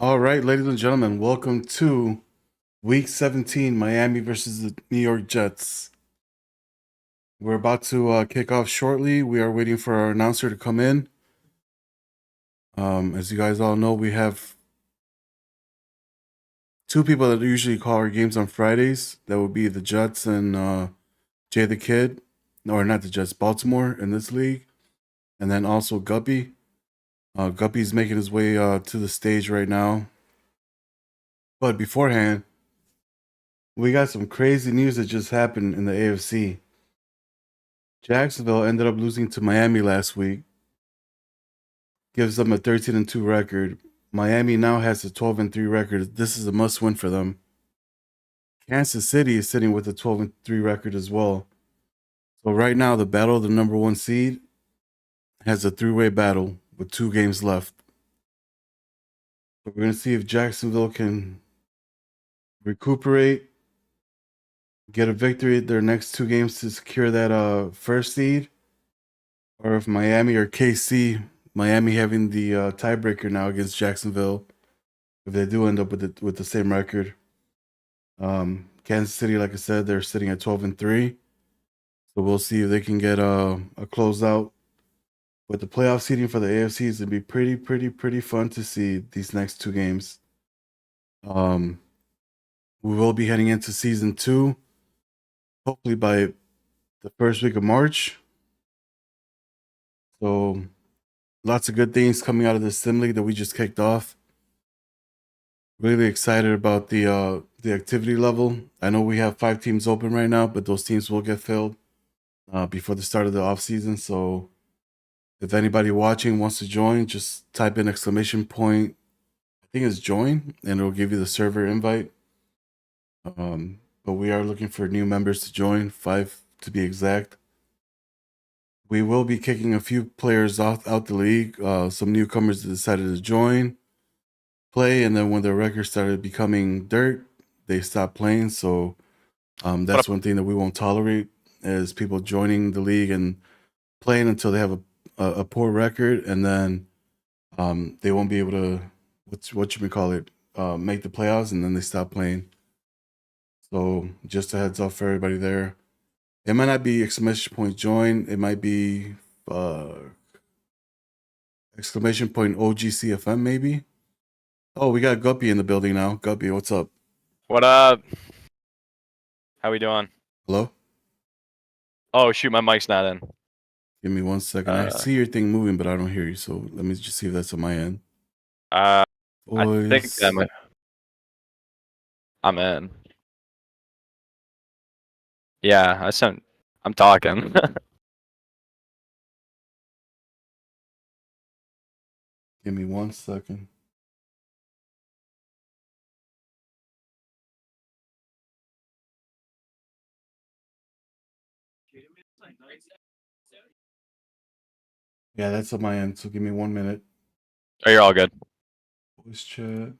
All right, ladies and gentlemen, welcome to Week 17, Miami versus the New York Jets. We're about to kick off shortly. We are waiting for our announcer to come in. As you guys all know, we have two people that usually call our games on Fridays. That would be the Jets and Jay the Kid, or not the Jets, Baltimore in this league, and then also Guppy. Guppy's making his way to the stage right now. But beforehand, we got some crazy news that just happened in the AFC. Jacksonville ended up losing to Miami last week. Gives them a 13-2 record. Miami now has a 12-3 record. This is a must-win for them. Kansas City is sitting with a 12-3 record as well. So right now, the battle of the number one seed has a three-way battle with 2 games left. But we're going to see if Jacksonville can recuperate, get a victory at their next 2 games to secure that first seed, or if Miami or KC, Miami having the tiebreaker now against Jacksonville, if they do end up with the same record. Kansas City, like I said, they're sitting at 12-3, so we'll see if they can get a closeout. But the playoff seeding for the AFC is gonna be pretty fun to see these next 2 games. We will be heading into season 2, hopefully by the first week of March. So lots of good things coming out of this sim league that we just kicked off. Really excited about the activity level. I know we have 5 teams open right now, but those teams will get filled before the start of the off season. So if anybody watching wants to join, just type in exclamation point. I think it's join, and it'll give you the server invite. But we are looking for new members to join, 5 to be exact. We will be kicking a few players out the league. Some newcomers that decided to join, play, and then when their record started becoming dirt, they stopped playing. So that's one thing that we won't tolerate is people joining the league and playing until they have a poor record, and then they won't be able to what you may call it make the playoffs, and then they stop playing. So just a heads up for everybody there. It might not be exclamation point join. It might be exclamation point OGCFM maybe. Oh, we got Guppy in the building now. Guppy, what's up? What up? How we doing? Hello? Oh shoot, my mic's not in. Give me 1 second. I see your thing moving, but I don't hear you. So let me just see if that's on my end. I think Boys. I'm in. Yeah, I'm talking. Give me 1 second. Yeah, that's on my end. So give me 1 minute. Oh, you're all good. Voice chat.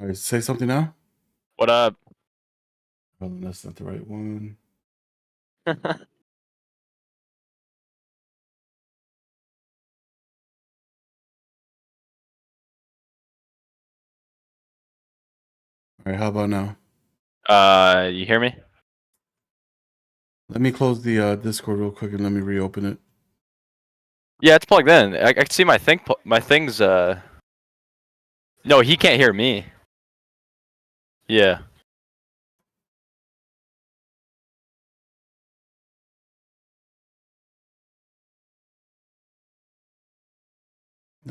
All right, say something now. What up? Oh, that's not the right one. All right, how about now? You hear me? Let me close the Discord real quick and let me reopen it. Yeah, it's plugged in. I can see my thing's No, he can't hear me. Yeah.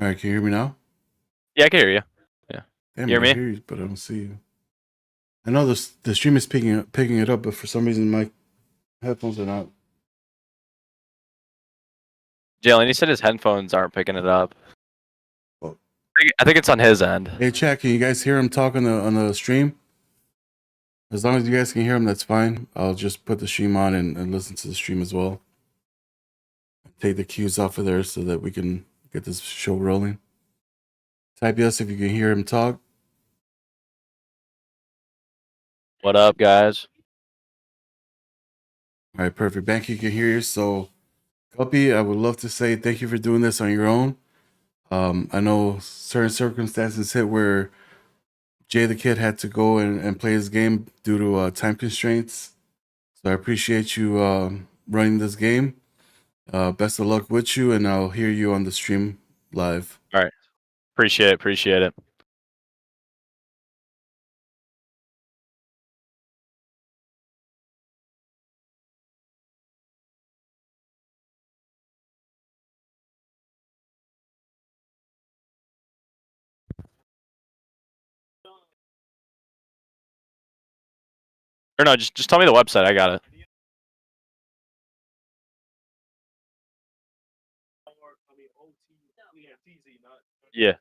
All right, can you hear me now? Yeah, I can hear you. Yeah. Damn, You hear I me? hear you, but I don't see you. I know the stream is picking it up, but for some reason my headphones are not. Jalen, he said his headphones aren't picking it up. Oh. I think it's on his end. Hey, chat, can you guys hear him talk on the stream? As long as you guys can hear him, that's fine. I'll just put the stream on and listen to the stream as well. Take the cues off of there so that we can get this show rolling. Type yes if you can hear him talk. What up, guys? All right, perfect. Banky can hear you. So Guppy, I would love to say thank you for doing this on your own. I know certain circumstances hit where Jay the Kid had to go and play his game due to time constraints. So I appreciate you running this game. Best of luck with you, and I'll hear you on the stream live. All right. Appreciate it. Appreciate it. Or no, just tell me the website. I got it. Yeah.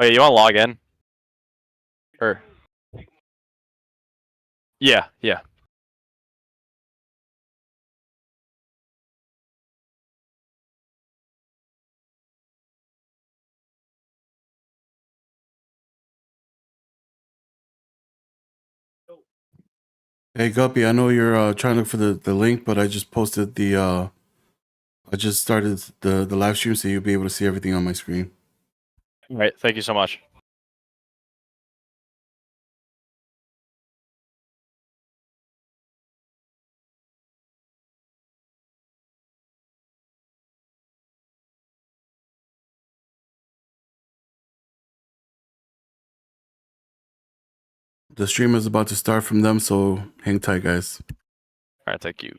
Oh yeah, you want to log in? Or yeah, yeah. Hey Guppy, I know you're trying to look for the link, but I just posted I just started the live stream, so you'll be able to see everything on my screen. All right. Thank you so much. The stream is about to start from them, so hang tight, guys. All right. Thank you.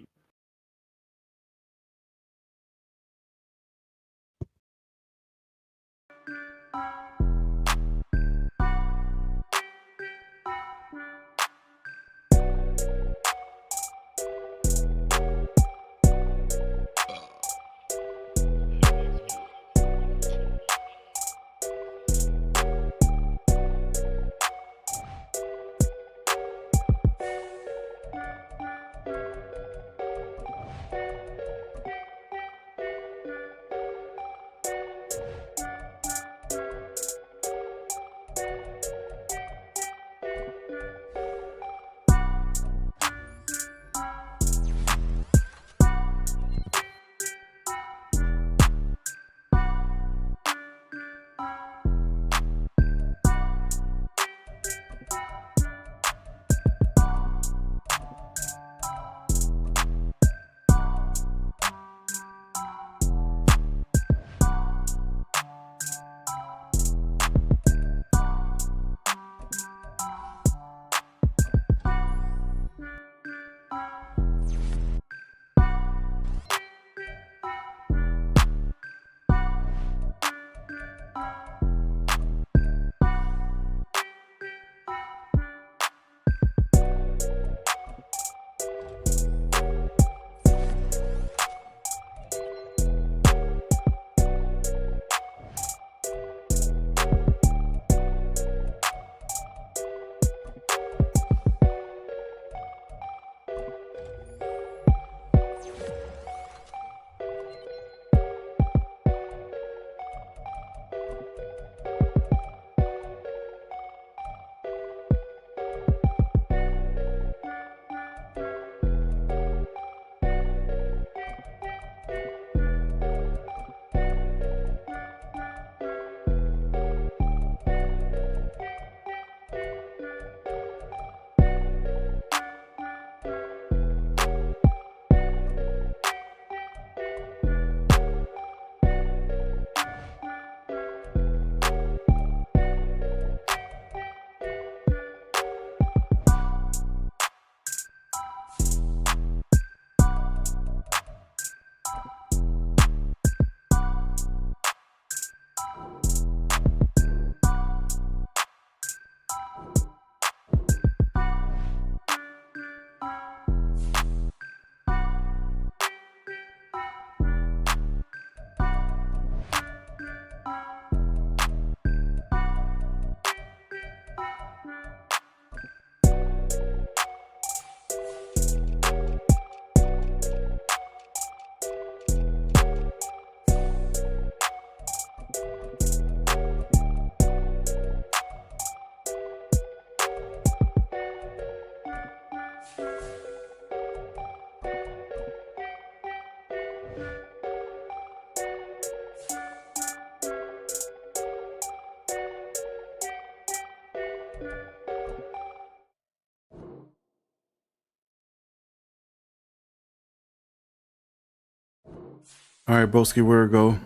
All right, broski, where to go?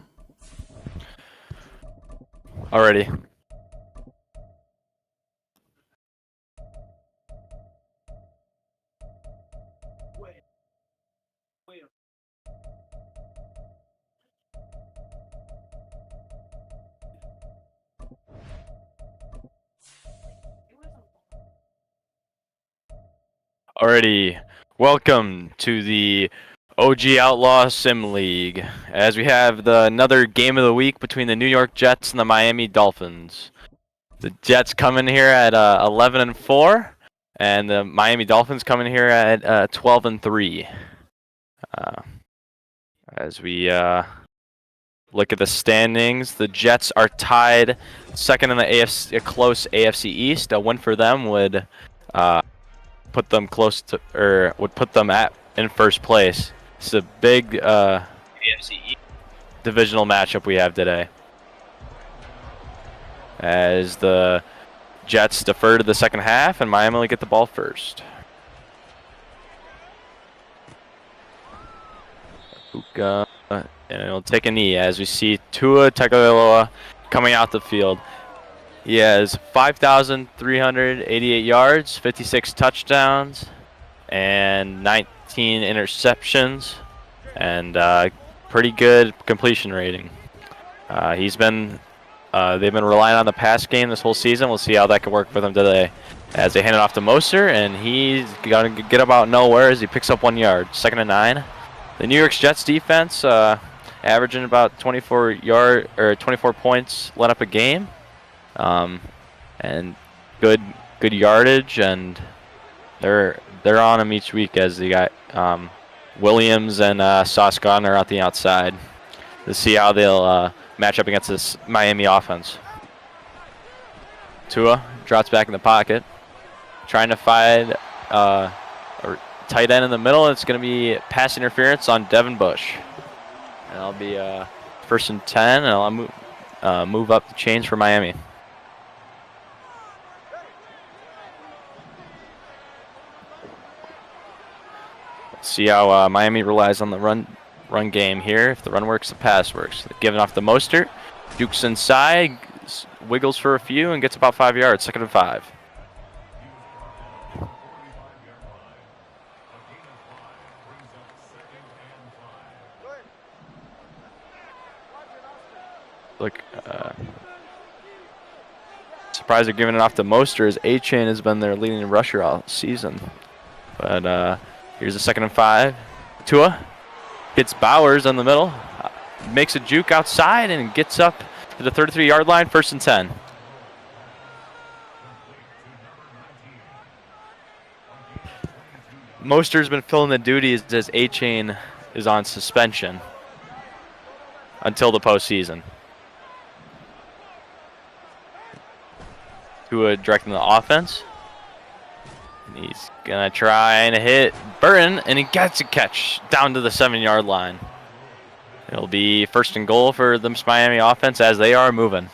Already. Alrighty, welcome to the OG Outlaw Sim League, as we have another game of the week between the New York Jets and the Miami Dolphins. The Jets come in here at 11-4, and the Miami Dolphins come in here at 12-3. As we look at the standings, the Jets are tied second in the AFC, a close AFC East. A win for them would put them close to, or would put them in first place. It's a big AFC divisional matchup we have today, as the Jets defer to the second half and Miami will get the ball first. Puka, and it'll take a knee as we see Tua Tagovailoa coming out the field. He has 5,388 yards, 56 touchdowns, and 19 interceptions, and pretty good completion rating. They've been relying on the pass game this whole season. We'll see how that can work for them today. As they hand it off to Moser, and he's gonna get about nowhere as he picks up 1 yard. 2nd and 9. The New York Jets defense averaging about 24 points let up a game. And good yardage, and they're on them each week, as they got Williams and Sauce Gardner out the outside to see how they'll match up against this Miami offense. Tua drops back in the pocket, trying to find a tight end in the middle. It's going to be pass interference on Devin Bush, and I'll be 1st and 10, and I'll move up the chains for Miami. See how Miami relies on the run game here. If the run works, the pass works. Giving off the Mostert. Dukes inside, wiggles for a few, and gets about 5 yards. 2nd and 5. Look, surprised they're giving it off to Mostert, as A-Chain has been their leading rusher all season. But here's a 2nd and 5. Tua hits Bowers in the middle, makes a juke outside, and gets up to the 33-yard line. 1st and 10. Mostert's been filling the duties as A-Chain is on suspension until the postseason. Tua directing the offense. He's going to try and hit Burton, and he gets a catch down to the 7-yard line. It'll be 1st and goal for the Miami offense as they are moving.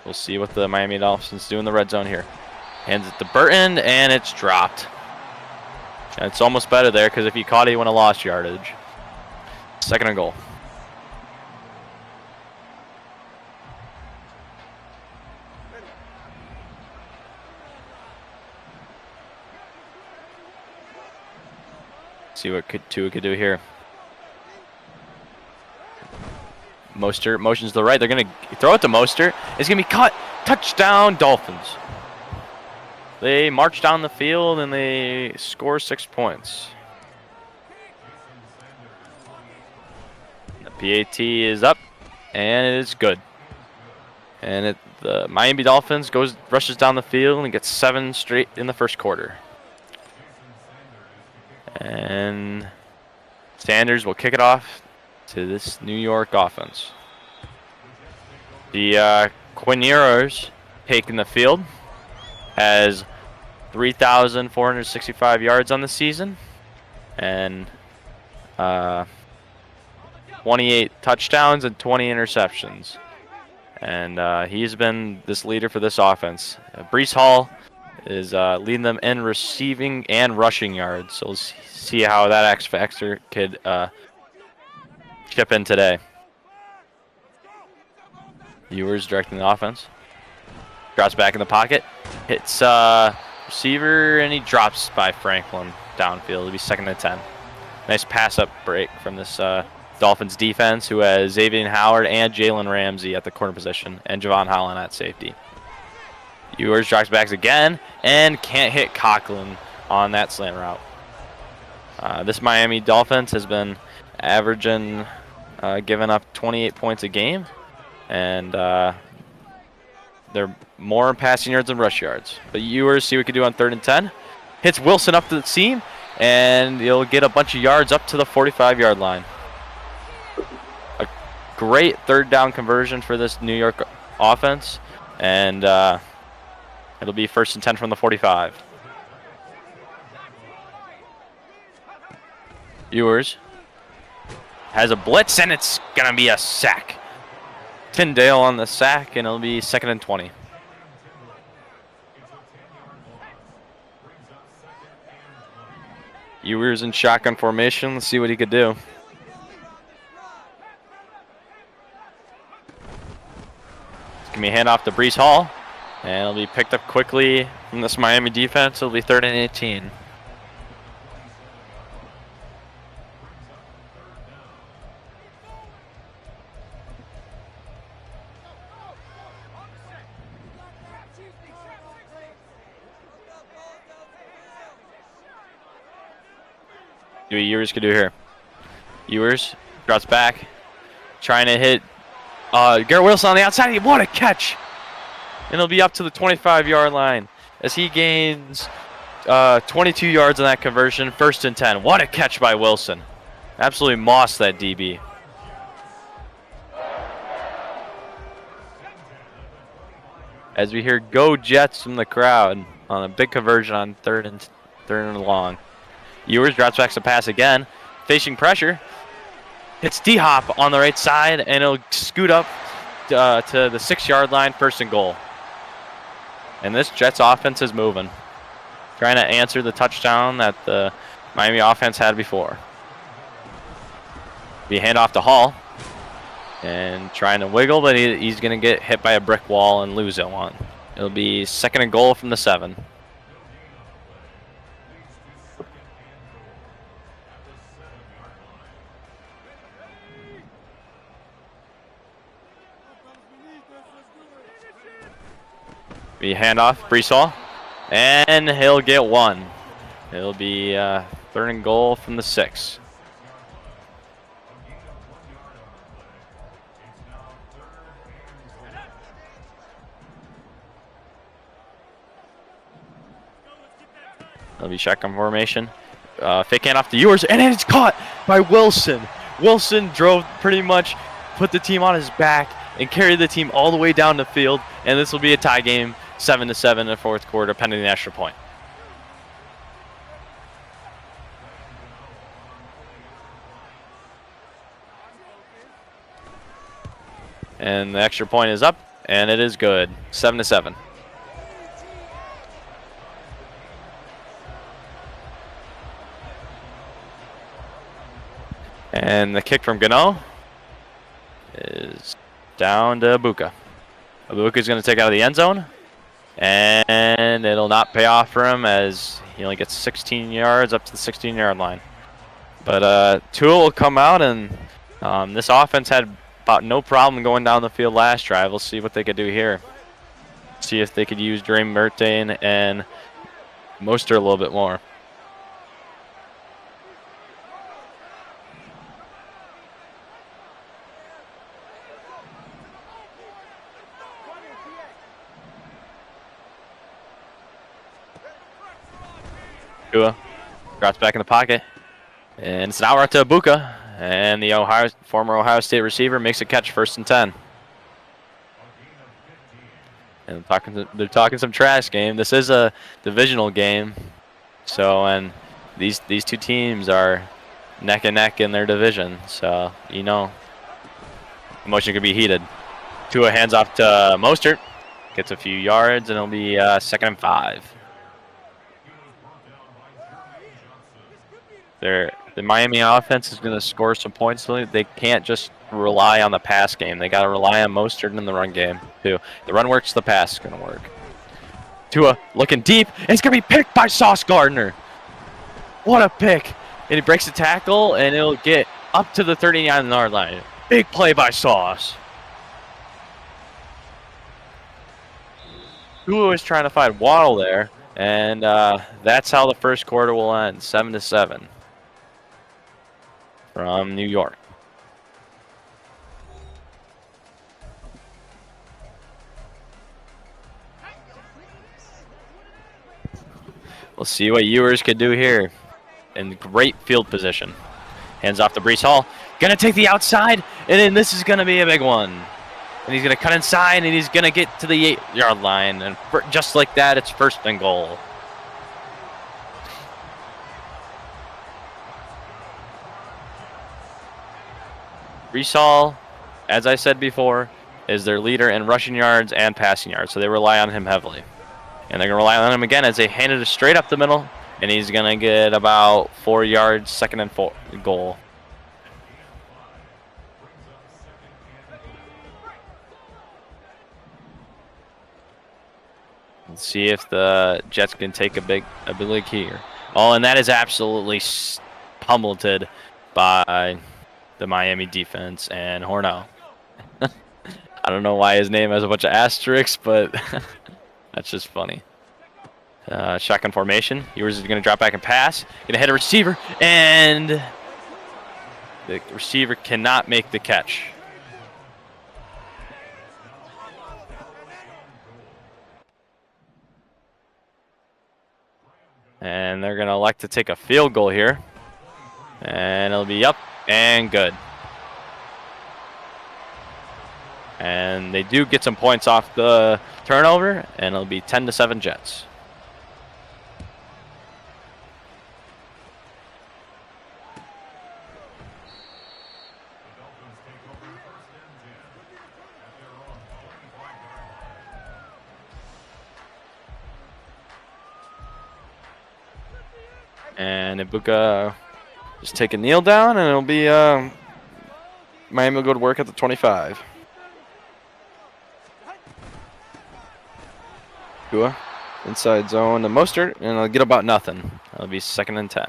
We'll see what the Miami Dolphins do in the red zone here. Hands it to Burton, and it's dropped. And it's almost better there, because if he caught it, he would have lost yardage. 2nd and goal. See what Tua could do here. Mostert motions to the right. They're going to throw it to Mostert. It's going to be caught. Touchdown, Dolphins. They march down the field and they score 6 points. The PAT is up, and it is good. And the Miami Dolphins rushes down the field and gets 7 straight in the 1st quarter. And Sanders will kick it off to this New York offense. The Quineros taking the field, has 3,465 yards on the season, and 28 touchdowns and 20 interceptions. And he's been this leader for this offense. Brees Hall is leading them in receiving and rushing yards. So we'll see how that X factor could chip in today. Ewers directing the offense. Drops back in the pocket. Hits receiver, and he drops by Franklin downfield. It'll be 2nd and 10. Nice pass-up break from this Dolphins defense, who has Xavier Howard and Jalen Ramsey at the corner position, and Javon Holland at safety. Ewers drops back again, and can't hit Conklin on that slant route. This Miami Dolphins has been averaging, giving up 28 points a game, and they're more in passing yards than rush yards. But Ewers, see what we can do on 3rd and 10. Hits Wilson up to the seam, and he'll get a bunch of yards up to the 45-yard line. A great 3rd down conversion for this New York offense, and it'll be 1st and 10 from the 45. Ewers has a blitz, and it's going to be a sack. Tyndale on the sack, and it'll be 2nd and 20. Ewers in shotgun formation. Let's see what he could do. It's going to be a handoff to Brees Hall, and it'll be picked up quickly from this Miami defense. It'll be 3rd and 18. See what Ewers could do here. Ewers drops back, trying to hit Garrett Wilson on the outside. What a catch! And it'll be up to the 25-yard line as he gains 22 yards on that conversion. 1st and 10. What a catch by Wilson! Absolutely mossed that DB. As we hear "Go Jets" from the crowd on a big conversion on 3rd and long. Ewers drops back to pass again, facing pressure. Hits D-Hop on the right side, and he'll scoot up to the 6-yard line, 1st and goal. And this Jets offense is moving, trying to answer the touchdown that the Miami offense had before. Be a handoff to Hall, and trying to wiggle, but he's going to get hit by a brick wall and lose it one. It'll be 2nd and goal from the 7. Be handoff, Brees Hall, and he'll get 1. It'll be 3rd and goal from the 6. It'll be shotgun formation. Fake handoff to Ewers, and it's caught by Wilson. Wilson drove pretty much, put the team on his back, and carried the team all the way down the field, and this will be a tie game. 7-7 in the 4th quarter, pending the extra point. And the extra point is up, and it is good. 7-7. And the kick from Gotw is down to Abuka. Abuka is going to take out of the end zone. And it'll not pay off for him as he only gets 16 yards up to the 16-yard line. But Tua will come out, and this offense had about no problem going down the field last drive. We'll see what they could do here. See if they could use Dre Mertain and Mostert a little bit more. Tua drops back in the pocket, and it's an out route to Abuka, and the former Ohio State receiver makes a catch, 1st and 10. And they're talking some trash game. This is a divisional game, so and these two teams are neck and neck in their division, so you know emotion could be heated. Tua hands off to Mostert. Gets a few yards, and it'll be 2nd and 5. The Miami offense is going to score some points. They can't just rely on the pass game. They got to rely on Mostert in the run game, too. The run works, the pass is going to work. Tua looking deep, and it's going to be picked by Sauce Gardner. What a pick. And he breaks the tackle, and it'll get up to the 39-yard line. Big play by Sauce. Tua was trying to find Waddle there, and that's how the first quarter will end, 7-7 from New York. We'll see what Ewers can do here. In great field position. Hands off to Breece Hall. Gonna take the outside, and then this is gonna be a big one. And he's gonna cut inside, and he's gonna get to the 8-yard line. And just like that, it's 1st and goal. Breece Hall, as I said before, is their leader in rushing yards and passing yards, so they rely on him heavily. And they're gonna rely on him again as they handed it straight up the middle. And he's going to get about 4 yards, 2nd and 4 goal. Let's see if the Jets can take a big lead here. Oh, and that is absolutely pummeled by the Miami defense and Hornell. I don't know why his name has a bunch of asterisks, but that's just funny. Shotgun formation. Ewers is going to drop back and pass. Going to hit a receiver, and the receiver cannot make the catch. And they're going to elect to take a field goal here. And it'll be up and good. And they do get some points off the turnover, and it'll be 10-7 Jets. And Ibuka just take a kneel down, and it'll be Miami will go to work at the 25. Tua inside zone to Mostert, and it'll get about nothing. It'll be 2nd and 10.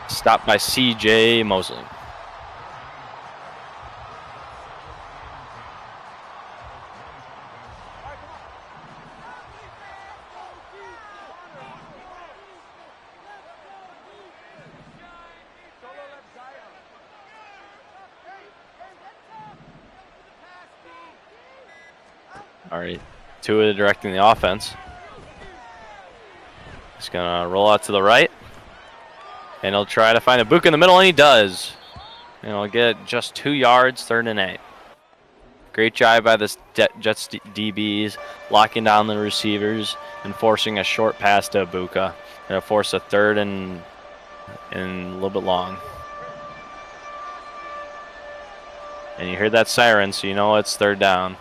Stopped by C.J. Mosley. All right, Tua directing the offense. He's gonna roll out to the right, and he'll try to find Ibuka in the middle, and he does. And he'll get just 2 yards, 3rd and 8. Great job by the Jets DBs, locking down the receivers and forcing a short pass to Ibuka. Gonna force a 3rd and a little bit long. And you heard that siren, so you know it's 3rd down.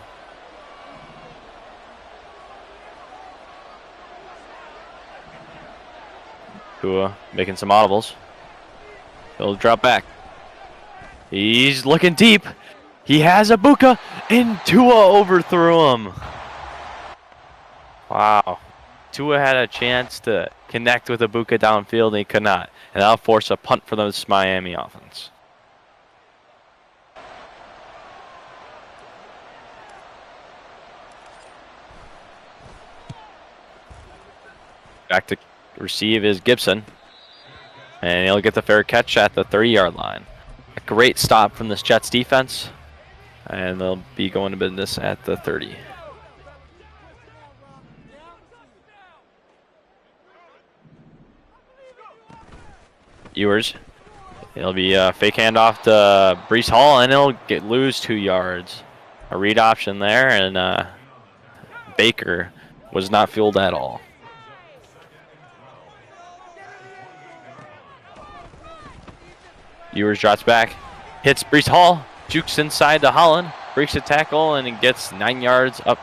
Tua making some audibles. He'll drop back. He's looking deep. He has Ibuka, and Tua overthrew him. Wow. Tua had a chance to connect with Ibuka downfield, and he could not. And that'll force a punt for this Miami offense. Back to receive is Gibson, and he'll get the fair catch at the 30-yard line. A great stop from this Jets defense, and they'll be going to business at the 30. Ewers, it'll be a fake handoff to Breece Hall, and he'll lose 2 yards. A read option there, and Baker was not fueled at all. Ewers drops back, hits Breece Hall, jukes inside to Holland. breaks a tackle and it gets 9 yards up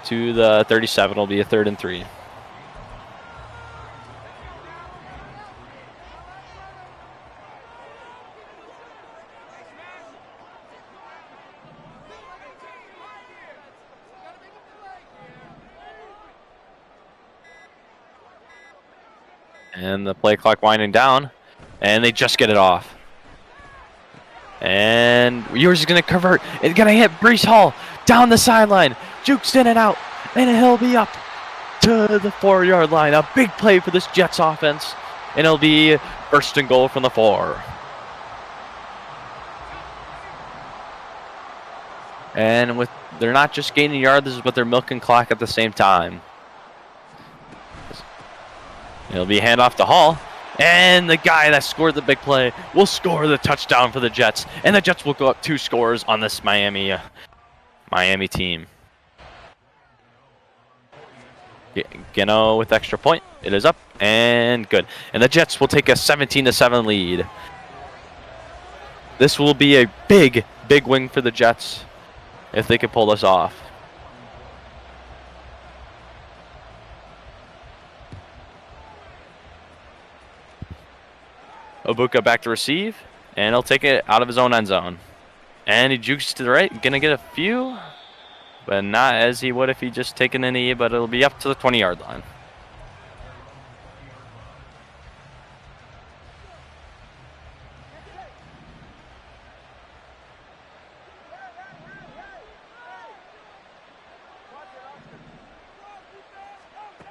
to the 37. It'll be a 3rd and 3. And the play clock winding down, and they just get it off. And yours is going to convert. It's going to hit Brees Hall down the sideline. Jukes in and out, and he'll be up to the 4-yard line. A big play for this Jets offense, and it'll be 1st and goal from the 4. And they're not just gaining yards, but they're milking clock at the same time. It'll be handoff to Hall, and the guy that scored the big play will score the touchdown for the Jets, and the Jets will go up 2 scores on this Miami team. Gotw with extra point. It is up and good, and the Jets will take a 17-7 lead. This will be a big win for the Jets if they can pull this off. Ogcfm back to receive, and he'll take it out of his own end zone. And he jukes to the right, gonna get a few, but not as he would if he just taken an E, but it'll be up to the 20-yard line.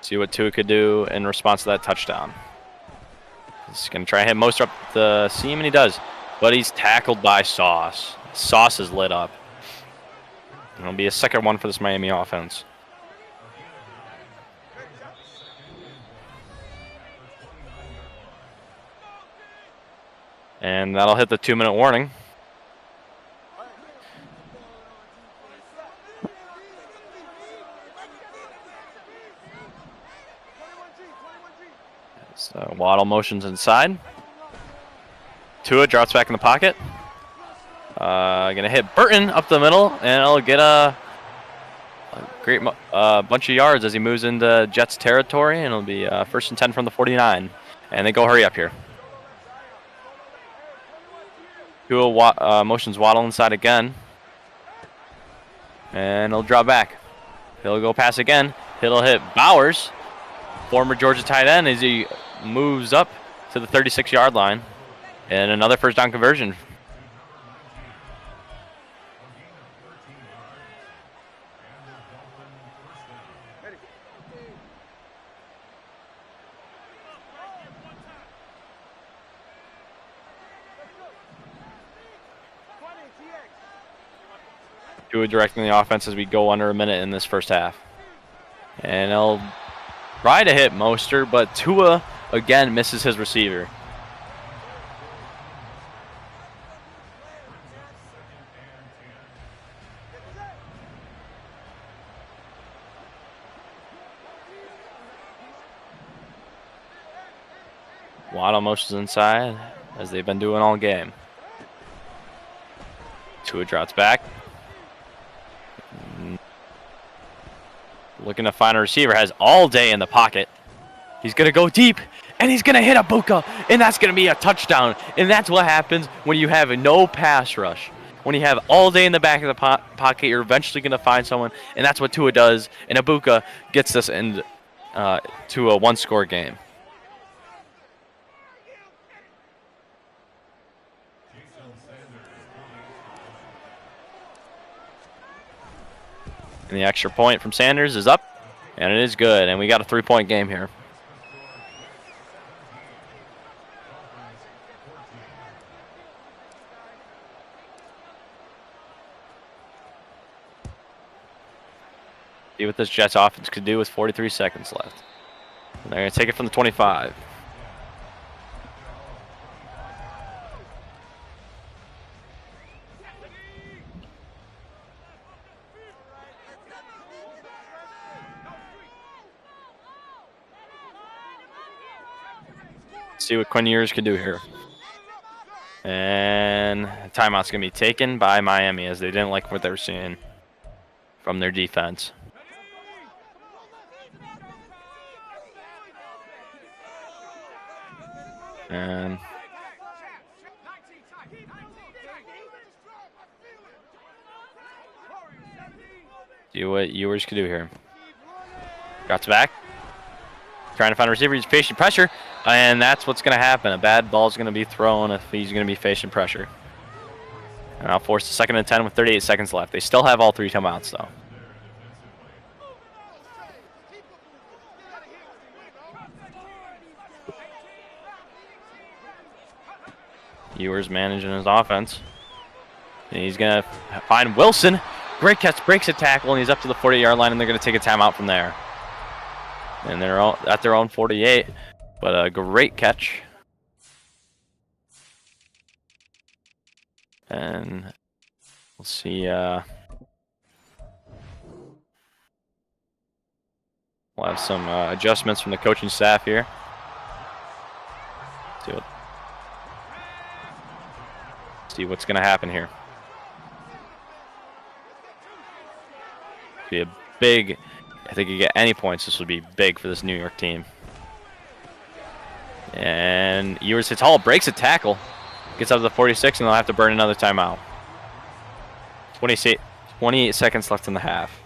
See what Tua could do in response to that touchdown. He's going to try and hit Moster up the seam, and he does. But he's tackled by Sauce. Sauce is lit up. It'll be a 2nd one for this Miami offense. And that'll hit the 2-minute warning. So Waddle motions inside. Tua drops back in the pocket. Gonna hit Burton up the middle, and it'll get a great bunch of yards as he moves into Jets territory, and it'll be 1st and 10 from the 49. And they go hurry up here. Tua motions Waddle inside again, and he'll drop back. He'll go pass again. He'll hit Bowers, former Georgia tight end, as he moves up to the 36-yard line, and another 1st down conversion. Tua directing the offense as we go under a minute in this 1st half. And he'll try to hit Moster, but Tua again misses his receiver. Waddle motions inside, as they've been doing all game. Tua drops back. Looking to find a receiver, has all day in the pocket. He's going to go deep, and he's going to hit Ogcfm, and that's going to be a touchdown. And that's what happens when you have no pass rush. When you have all day in the back of the pocket, you're eventually going to find someone, and that's what Tua does. And Ogcfm gets us into to a 1-score game. And the extra point from Sanders is up, and it is good. And we got a 3-point game here. See what this Jets offense could do with 43 seconds left. And they're going to take it from the 25. See what Quinn Ewers can do here. And And timeout's going to be taken by Miami as they didn't like what they were seeing from their defense. And see what Ewers can do here. Gotw back. Trying to find a receiver. He's facing pressure. And that's what's going to happen. A bad ball's going to be thrown if he's going to be facing pressure. And I'll force the 2nd and 10 with 38 seconds left. They still have all 3 timeouts, though. Ewers managing his offense. And he's going to find Wilson. Great catch, breaks a tackle, and he's up to the 40-yard line, and they're going to take a timeout from there. And they're all at their own 48, but a great catch. And we'll see. We'll have some adjustments from the coaching staff here. See what's going to happen here. Be a big. I think you get any points, this would be big for this New York team. And Ewers hits Hall, breaks a tackle, gets up to the 46, and they'll have to burn another timeout. 28 seconds left in the half.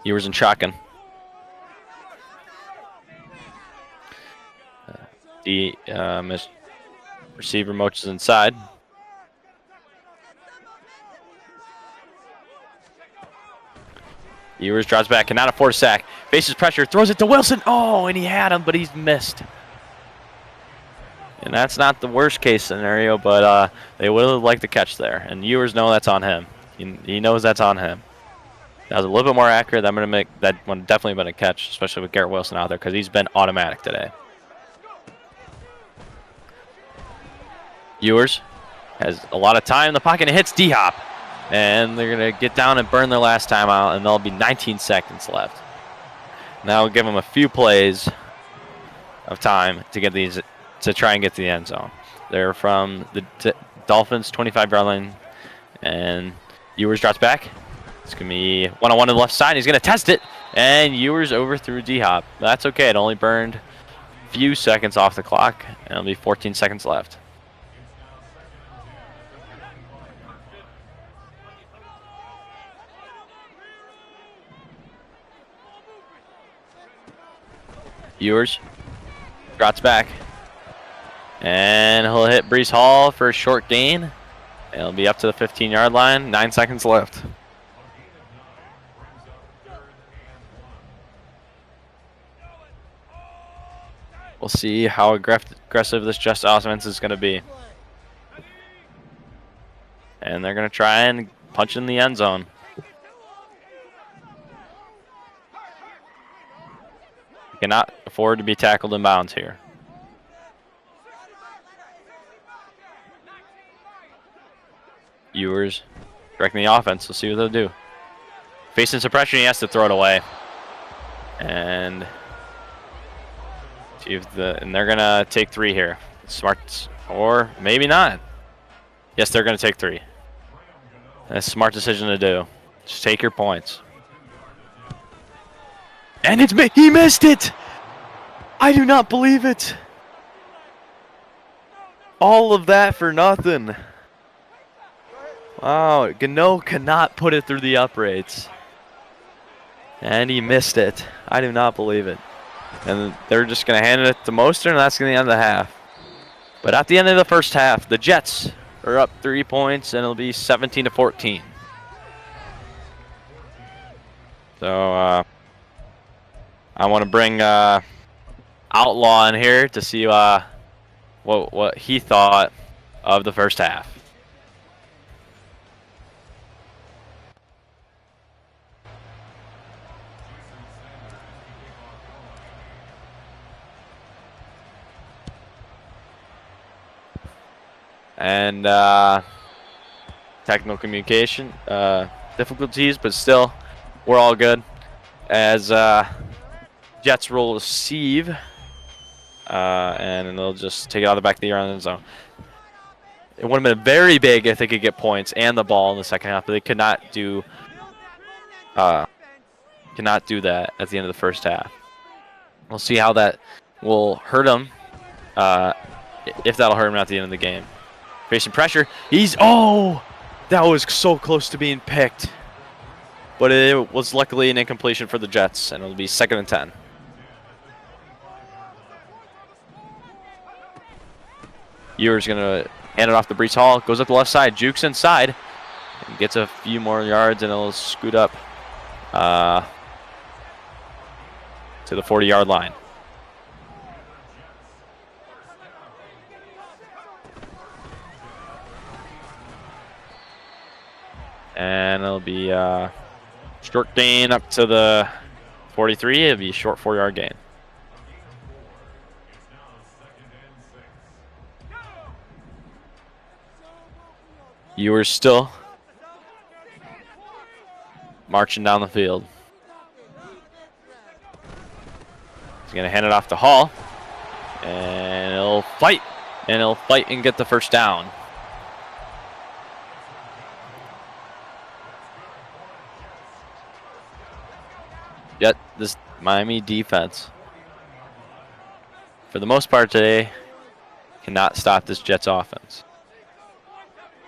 Ewers in shotgun. Receiver motions inside. Ewers drops back, cannot afford a sack. Faces pressure, throws it to Wilson. Oh, and he had him, but he's missed. And that's not the worst case scenario, but they would have liked the catch there. And Ewers know that's on him. He knows that's on him. That was a little bit more accurate. I'm going to make that one definitely been a catch, especially with Garrett Wilson out there, because he's been automatic today. Ewers has a lot of time in the pocket and hits D-Hop. And they're going to get down and burn their last timeout, and there'll be 19 seconds left. Now we'll give them a few plays of time to get these, to try and get to the end zone. They're from the Dolphins' 25-yard line, and Ewers drops back. It's going to be one-on-one to the left side. He's going to test it, and Ewers overthrew D-Hop. That's okay. It only burned a few seconds off the clock, and it'll be 14 seconds left. Ewers drops back, and he'll hit Breece Hall for a short gain. It'll be up to the 15-yard line. 9 seconds left. We'll see how aggressive this Just offense is going to be. And they're going to try and punch in the end zone. Cannot afford to be tackled in bounds here. Ewers directing the offense. We'll see what they'll do. Facing suppression, he has to throw it away. And see if they're gonna take 3 here. Smart, or maybe not. Yes, they're gonna take 3. That's a smart decision to do. Just take your points. And he missed it! I do not believe it. All of that for nothing. Wow, Gotw cannot put it through the uprights. And he missed it. I do not believe it. And they're just going to hand it to Mostert, and that's going to end the half. But at the end of the first half, the Jets are up 3 points, and it'll be 17-14. So, I want to bring Outlaw in here to see what he thought of the first half. And technical communication difficulties, but still, we're all good. As Jets will receive, and they'll just take it out of the back of the end zone. It would have been very big if they could get points and the ball in the second half, but they could not do that at the end of the first half. We'll see how that will hurt them, if that'll hurt him at the end of the game. Facing pressure, that was so close to being picked, but it was luckily an incompletion for the Jets, and it'll be 2nd and 10. Ewer's gonna hand it off to Brees Hall. Goes up the left side, jukes inside, and gets a few more yards, and it'll scoot up to the 40-yard line. And it'll be short gain up to the 43. It'll be a short 4-yard gain. Ewer's still marching down the field. He's going to hand it off to Hall. And he'll fight. And he'll fight and get the first down. Yet this Miami defense, for the most part today, cannot stop this Jets offense.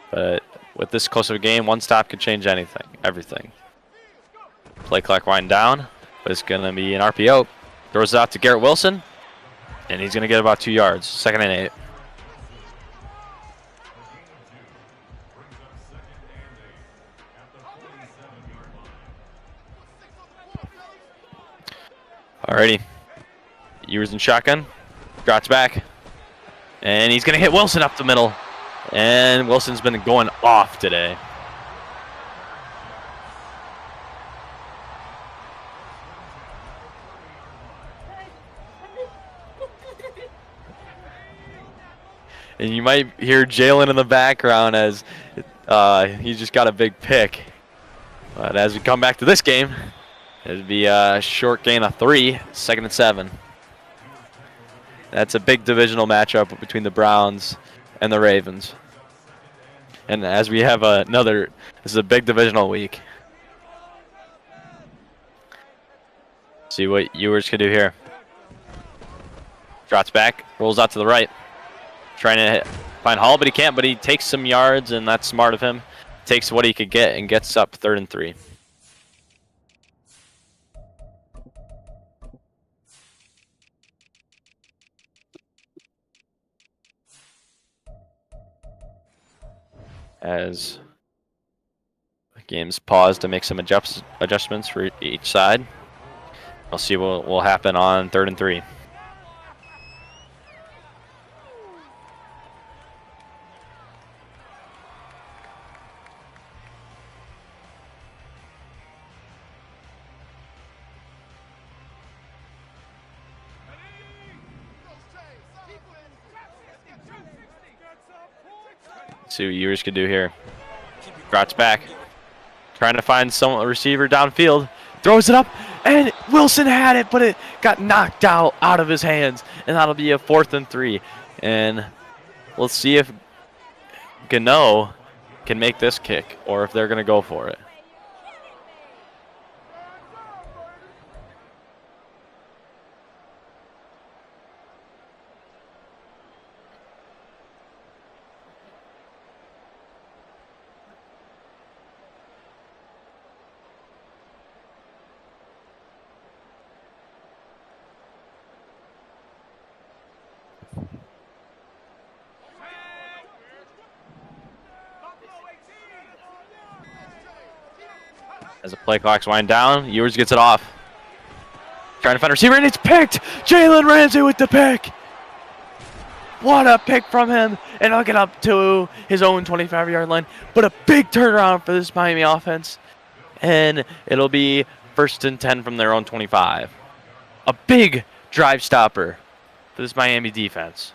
But with this close of a game, one stop could change everything. Play clock wind down, but it's going to be an RPO. Throws it out to Garrett Wilson, and he's going to get about 2 yards. 2nd and 8. Alrighty. Ewers in shotgun. Drops back. And he's going to hit Wilson up the middle. And Wilson's been going off today. And you might hear Jalen in the background as he just got a big pick. But as we come back to this game, it'd be a short gain of 3, 2nd and 7. That's a big divisional matchup between the Browns and the Ravens. And as we have this is a big divisional week. See what Ewers can do here. Drops back, rolls out to the right. Trying to find Hall, but he can't, but he takes some yards, and that's smart of him. Takes what he could get and gets up 3rd and 3. As the game's paused to make some adjustments for each side. We'll see what will happen on 3rd and 3. See what Ewers could do here. Drops back. Trying to find a receiver downfield. Throws it up, and Wilson had it, but it got knocked out of his hands. And that'll be a 4th and 3. And let's see if Gotw can make this kick, or if they're going to go for it. As the play clock's wind down, Ewers gets it off. Trying to find a receiver, and it's picked! Jalen Ramsey with the pick! What a pick from him! And he'll get up to his own 25-yard line. But a big turnaround for this Miami offense. And it'll be 1st and 10 from their own 25. A big drive stopper for this Miami defense.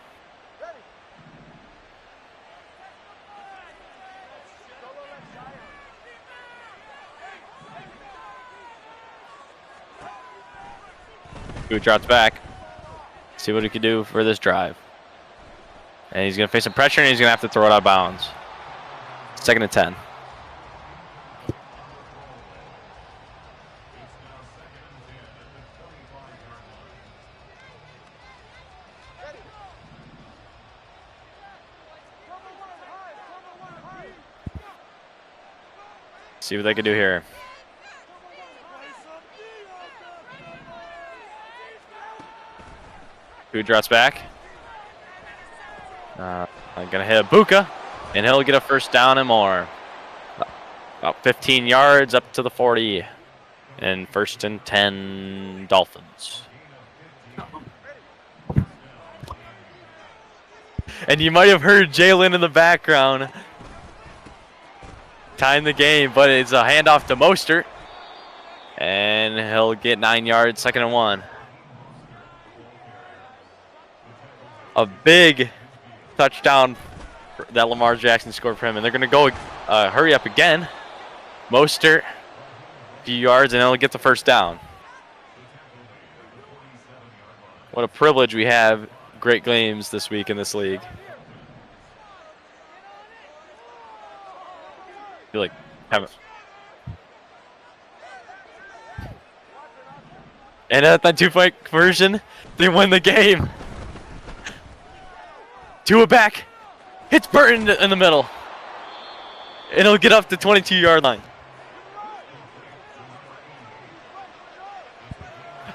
Who drops back. See what he can do for this drive. And he's going to face some pressure, and he's going to have to throw it out of bounds. 2nd and 10. See what they can do here. Who drops back? I'm going to hit a Buka, and he'll get a first down and more. About 15 yards up to the 40. And 1st and 10 Dolphins. And you might have heard Jalen in the background tying the game, but it's a handoff to Mostert. And he'll get 9 yards, 2nd and 1. A big touchdown that Lamar Jackson scored for him. And they're going to go hurry up again. Mostert, a few yards, and he'll get the first down. What a privilege we have. Great games this week in this league. I feel like having. And at that 2-point conversion, they win the game. Tua back, hits Burton in the middle, and he'll get up to 22-yard line.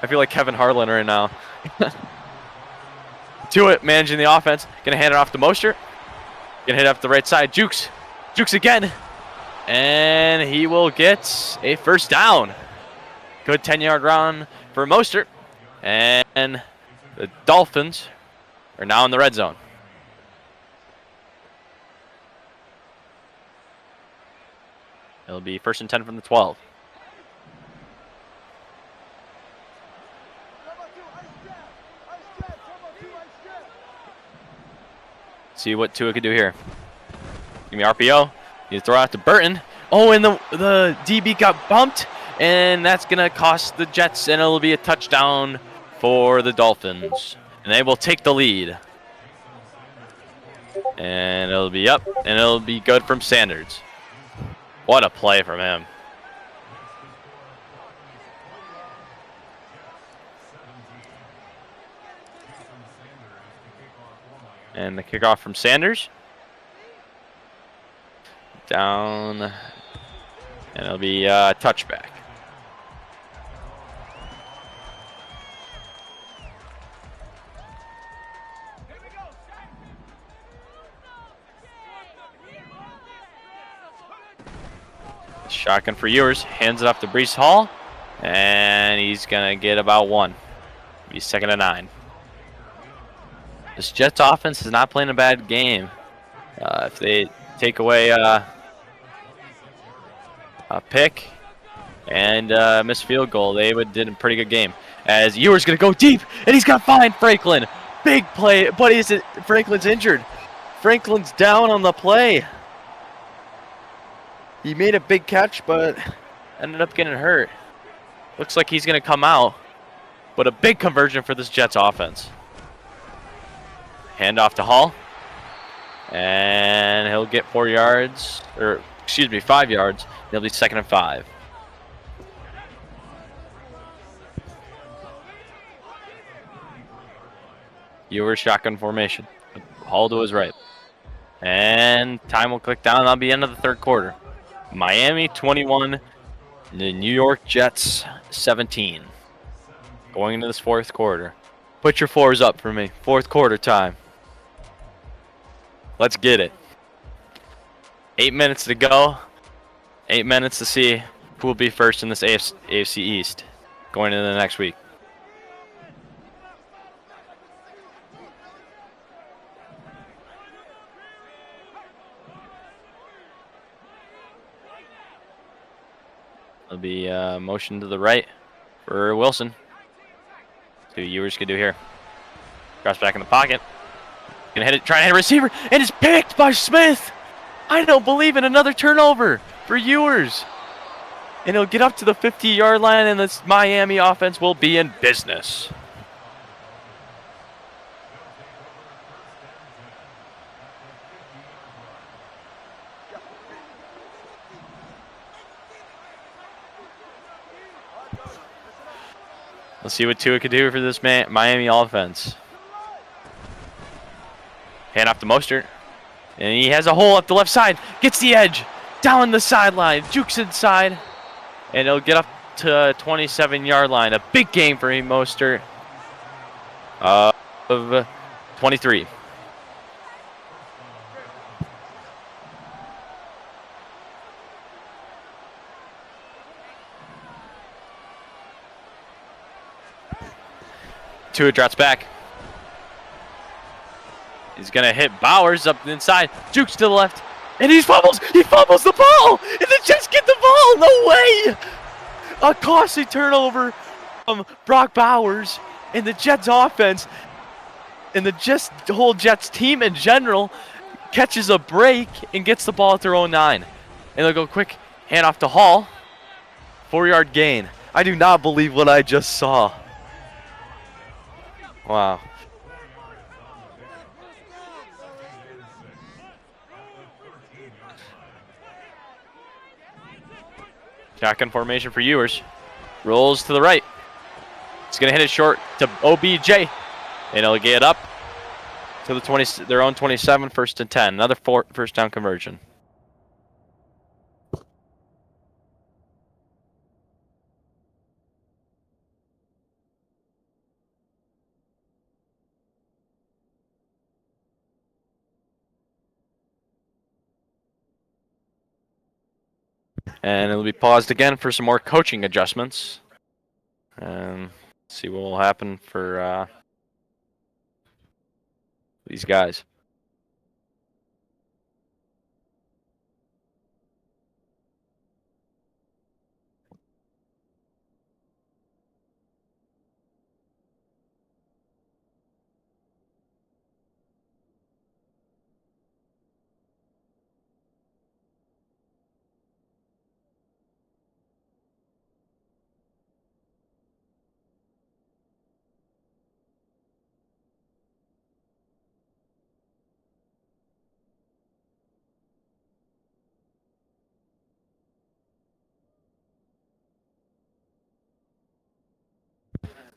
I feel like Kevin Harlan right now. Tua managing the offense, gonna hand it off to Mostert, gonna hit up the right side, Jukes again, and he will get a first down. Good 10-yard run for Mostert, and the Dolphins are now in the red zone. It'll be 1st and 10 from the 12. See what Tua can do here. Give me RPO. You throw out to Burton. Oh, and the DB got bumped, and that's going to cost the Jets, and it'll be a touchdown for the Dolphins. And they will take the lead. And it'll be up, and it'll be good from Sanders. What a play from him. And the kickoff from Sanders. Down. And it'll be a touchback. Shotgun for Ewers. Hands it off to Breece Hall. And he's going to get about 1. He's 2nd and 9. This Jets offense is not playing a bad game. If they take away a pick and miss field goal, they did a pretty good game. As Ewers going to go deep, and he's going to find Franklin. Big play, but is it Franklin's injured? Franklin's down on the play. He made a big catch, but ended up getting hurt. Looks like he's going to come out, but a big conversion for this Jets offense. Hand off to Hall, and he'll get 4 yards, or excuse me, 5 yards. He'll be 2nd and 5. Ewers shotgun formation. Hall to his right. And time will click down. That'll be end of the 3rd quarter. Miami 21, the New York Jets 17. Going into this 4th quarter. Put your 4s up for me. 4th quarter time. Let's get it. 8 minutes to go. 8 minutes to see who will be first in this AFC East going into the next week. There'll be motion to the right for Wilson. 2 Ewers could do here. Drops back in the pocket. Gonna hit it, trying to hit a receiver, and it's picked by Smith. I don't believe in another turnover for Ewers. And he'll get up to the 50-yard line, and this Miami offense will be in business. Let's see what Tua can do for this Miami offense. Hand off to Mostert. And he has a hole up the left side. Gets the edge. Down the sideline. Jukes inside. And he'll get up to 27-yard line. A big game for him, Mostert. Of 23. Tua drops back. He's going to hit Bowers up the inside. Jukes to the left. And he fumbles. He fumbles the ball. And the Jets get the ball. No way. A costly turnover from Brock Bowers. And the Jets offense and the whole Jets team in general catches a break and gets the ball at their own 9. And they'll go quick handoff to Hall. 4-yard gain. I do not believe what I just saw. Wow. Shotgun formation for Ewers. Rolls to the right. He's going to hit it short to OBJ. And he'll get up to the their own 27, 1st and 10. Another first down conversion. And it'll be paused again for some more coaching adjustments. And see what will happen for these guys.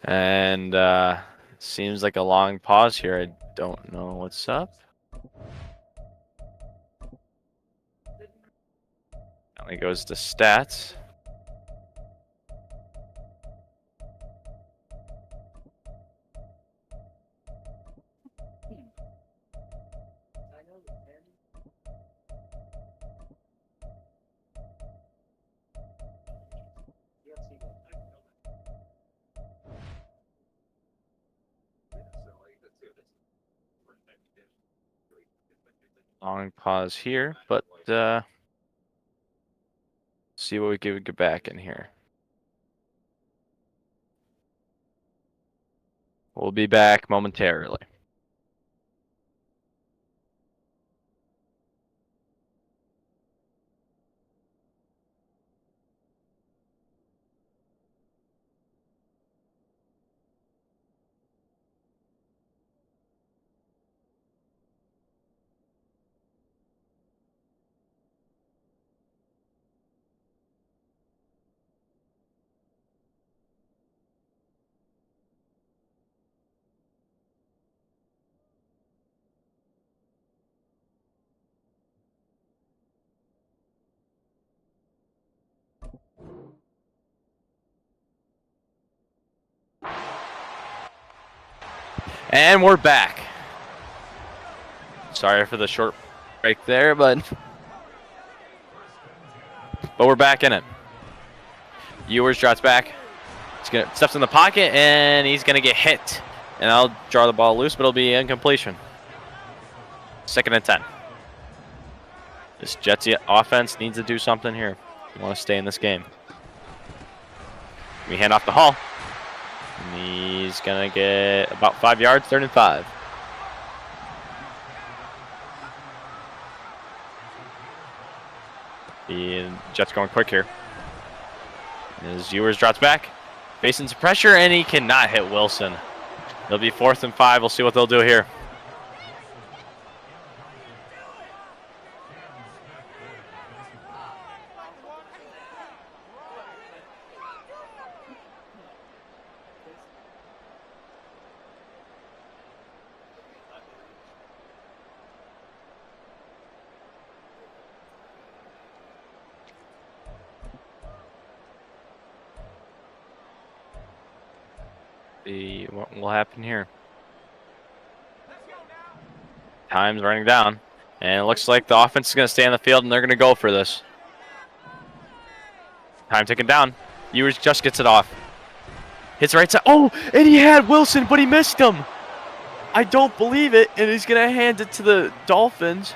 And seems like a long pause here. I don't know what's up. Only goes to stats. Long pause here, but see what we can get back in here. We'll be back momentarily. And we're back. Sorry for the short break there, but we're back in it. Ewers drops back. He's gonna steps in the pocket and he's gonna get hit. And I'll draw the ball loose, but it'll be incompletion. 2nd and 10. This Jets offense needs to do something here. You want to stay in this game. We hand off the Hall. And he's going to get about 5 yards, 3rd and 5. The Jets going quick here. As Ewers drops back, facing some pressure, and he cannot hit Wilson. It'll be 4th and 5. We'll see what they'll do here. See what will happen here. Time's running down. And it looks like the offense is going to stay on the field, and they're going to go for this. Time ticking down. Ewers just gets it off. Hits the right side. Oh, and he had Wilson, but he missed him. I don't believe it, and he's going to hand it to the Dolphins.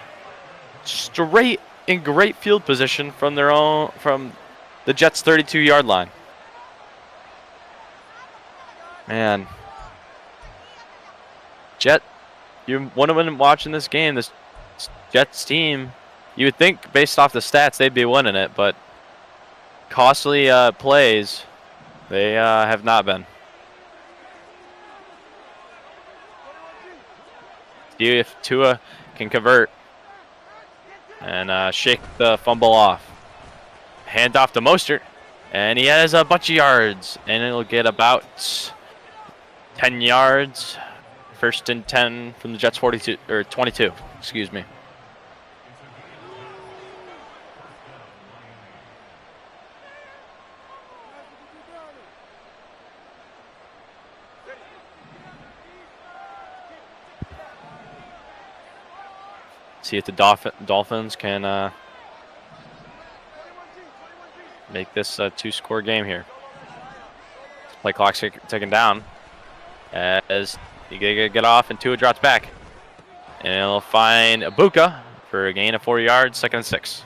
Straight in great field position from the Jets' 32-yard line. Man. Jet, you one of them watching this game, this Jets team, you would think based off the stats they'd be winning it, but costly plays, they have not been. See if Tua can convert and shake the fumble off. Hand off to Mostert, and he has a bunch of yards, and it'll get about 10 yards. First and 10 from the Jets 42 or 22, excuse me. See if the Dolphins can make this a 2-score game here. Play clock's ticking down as you get off and Tua drops back. And it'll find Ibuka for a gain of 4 yards, 2nd and 6.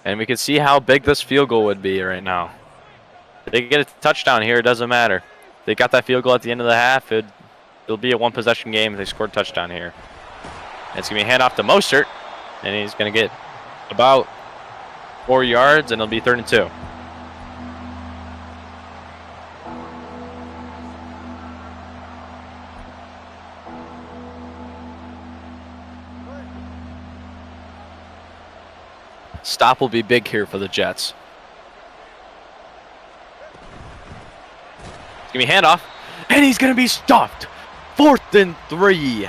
And we can see how big this field goal would be right now. If they get a touchdown here, it doesn't matter. If they got that field goal at the end of the half, it'll be a 1-possession game if they scored a touchdown here. And it's going to be a handoff to Mostert, and he's going to get about 4 yards, and it'll be 3rd and 2. Stop will be big here for the Jets. It's going to be handoff, and he's going to be stopped. 4th and 3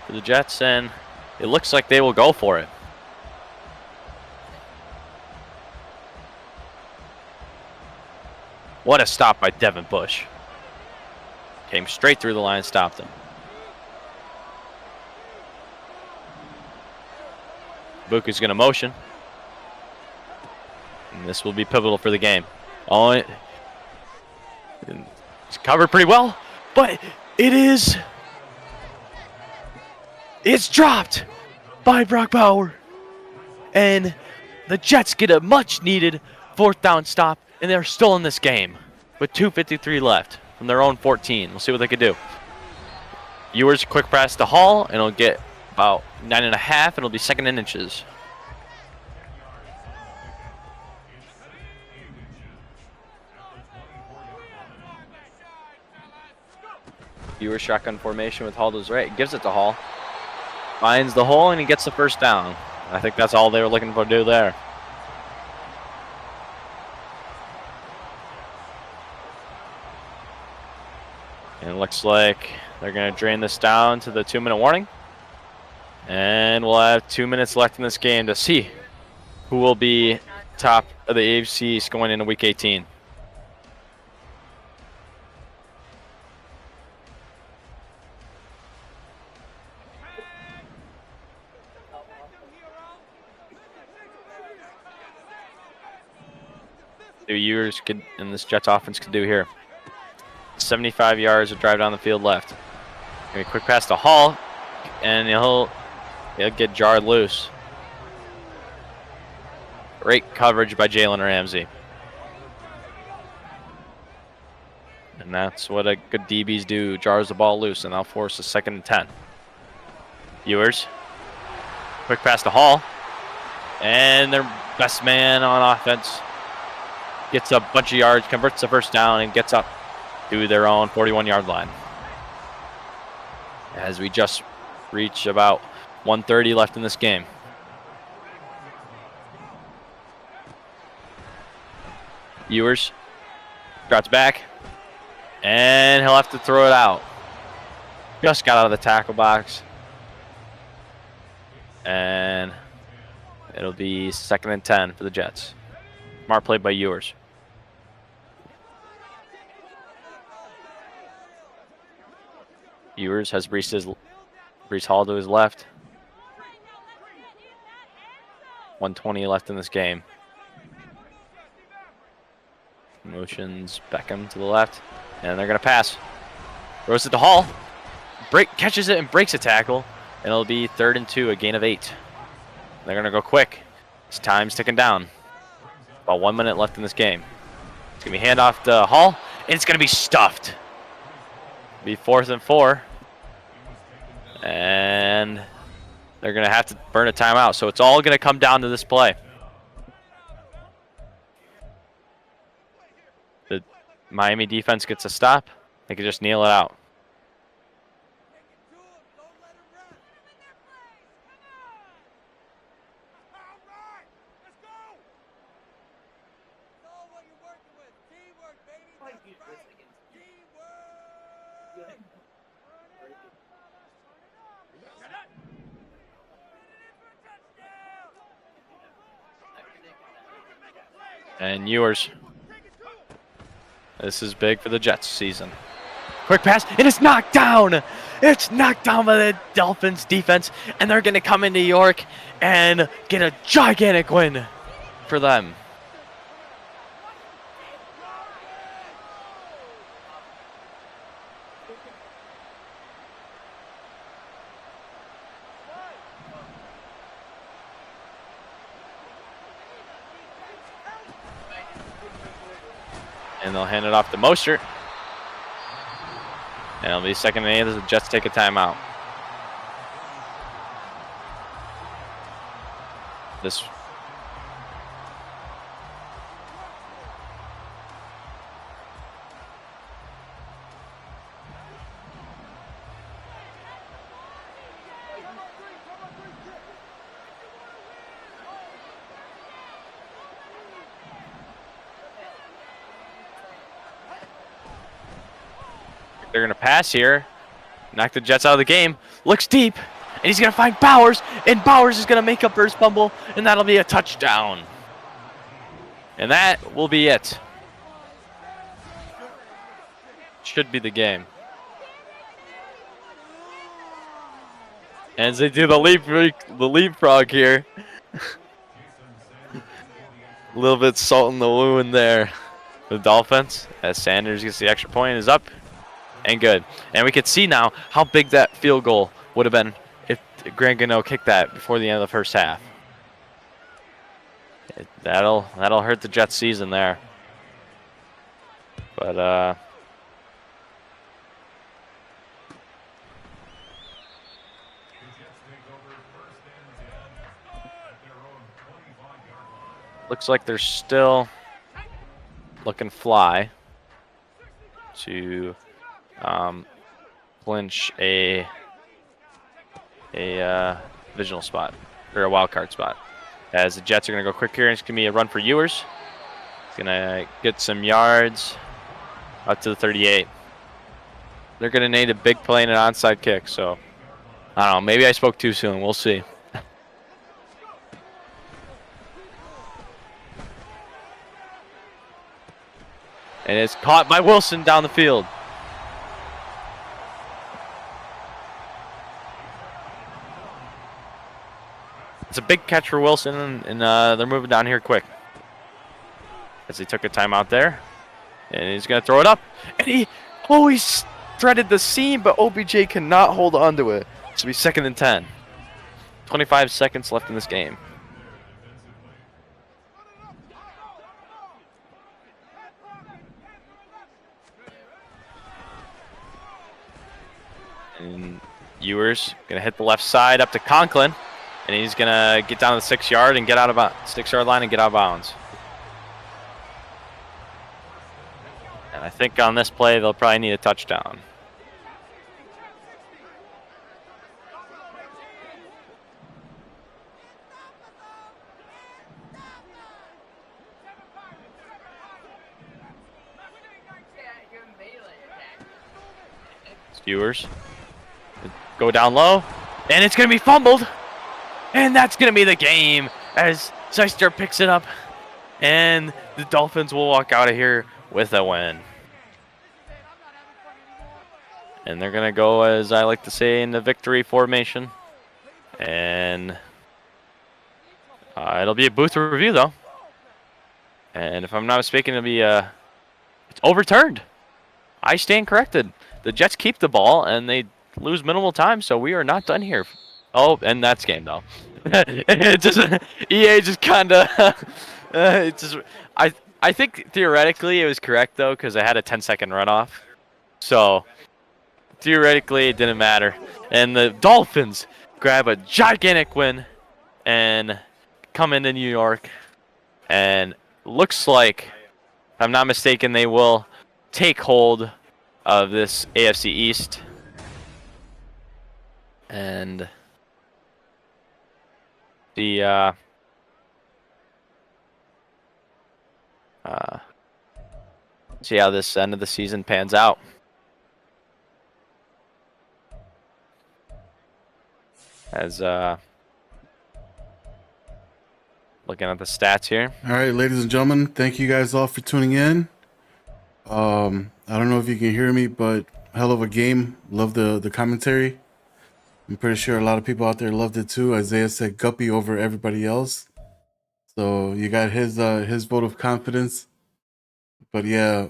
for the Jets, and it looks like they will go for it. What a stop by Devin Bush. Came straight through the line, stopped him. Buka's going to motion. And this will be pivotal for the game. It's covered pretty well, but it's dropped by Brock Bauer. And the Jets get a much-needed 4th down stop, and they're still in this game with 2:53 left from their own 14. We'll see what they can do. Ewers quick pass to Hall, and it'll get about 9.5, and it'll be 2nd and inches. Ewers shotgun formation with Hall to his right. Gives it to Hall. Finds the hole, and he gets the 1st down. I think that's all they were looking for to do there. And it looks like they're going to drain this down to the 2-minute warning. And we'll have 2 minutes left in this game to see who will be top of the AFC East going into Week 18. Ewers could, and this Jets offense could do here. 75 yards of drive down the field left. A quick pass to Hall, and he'll get jarred loose. Great coverage by Jalen Ramsey. And that's what a good DBs do. Jars the ball loose, and they'll force a 2nd and 10. Ewers. Quick pass to Hall. And their best man on offense gets a bunch of yards, converts the 1st down, and gets up to their own 41-yard line. As we just reach about 1:30 left in this game. Ewers drops back, and he'll have to throw it out. Just got out of the tackle box. And It'll be 2nd and 10 for the Jets. Smart play by Ewers. Ewers has Brees Hall to his left. 1:20 left in this game. Motions Beckham to the left, and they're gonna pass. Throws it to Hall. Catches it and breaks a tackle, and it'll be 3rd and 2, a gain of 8. They're gonna go quick. It's time's ticking down. About 1 minute left in this game. It's gonna be handoff to Hall, and it's gonna be stuffed. Be 4th and 4, and they're gonna have to burn a timeout. So it's all gonna come down to this play. The Miami defense gets a stop. They can just kneel it out. And Ewers. This is big for the Jets season. Quick pass, and it's knocked down. It's knocked down by the Dolphins defense, and they're going to come into York and get a gigantic win for them. And they'll hand it off to Mostert. And it'll be 2nd and 8 as the Jets take a timeout. This they're going to pass here. Knock the Jets out of the game. Looks deep. And he's going to find Bowers. And Bowers is going to make up for his fumble. And that'll be a touchdown. And that will be it. Should be the game. And as they do the leapfrog here. A little bit salt in the wound there. The Dolphins, as Sanders gets the extra point, is up. And good. And we can see now how big that field goal would have been if Grant Gano kicked that before the end of the first half. That'll hurt the Jets season there. But looks like they're still looking fly to clinch a divisional spot or a wild card spot. As the Jets are going to go quick here, and it's going to be a run for Ewers. He's going to get some yards up to the 38. They're going to need a big play and an onside kick. So I don't know. Maybe I spoke too soon. We'll see. And it's caught by Wilson down the field. It's a big catch for Wilson, and they're moving down here quick. As he took a timeout there. And he's going to throw it up. And he threaded the seam, but OBJ cannot hold on to it. This will be 2nd and 10. 25 seconds left in this game. And Ewers going to hit the left side up to Conklin. And he's going to get down to the 6 yard and get out of 6 yard line and get out of bounds. And I think on this play, they'll probably need a touchdown. Ewers go down low, and it's going to be fumbled. And that's going to be the game as Zeister picks it up, and the Dolphins will walk out of here with a win. And they're going to go, as I like to say, in the victory formation. And it'll be a booth review, though. And if I'm not mistaken, it'll be it's overturned. I stand corrected. The Jets keep the ball, and they lose minimal time, so we are not done here. Oh, and that's game, though. It just EA just kind of it just I think theoretically it was correct, though, because I had a 10-second runoff. So theoretically it didn't matter. And the Dolphins grab a gigantic win and come into New York, and looks like, if I'm not mistaken, they will take hold of this AFC East. And the see how this end of the season pans out. As looking at the stats here. All right, ladies and gentlemen, thank you guys all for tuning in. I don't know if you can hear me, but hell of a game. Love the commentary. I'm pretty sure a lot of people out there loved it too. Isaiah said Guppy over everybody else. So you got his vote of confidence. But yeah,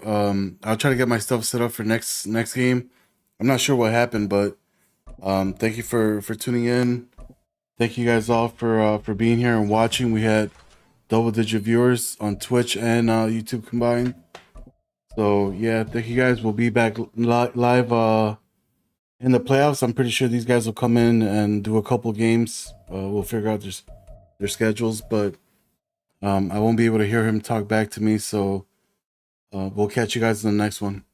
I'll try to get my stuff set up for next game. I'm not sure what happened, but thank you for tuning in. Thank you guys all for being here and watching. We had double-digit viewers on Twitch and YouTube combined. So yeah, thank you guys. We'll be back live in the playoffs. I'm pretty sure these guys will come in and do a couple games. We'll figure out their schedules, but I won't be able to hear him talk back to me. So we'll catch you guys in the next one.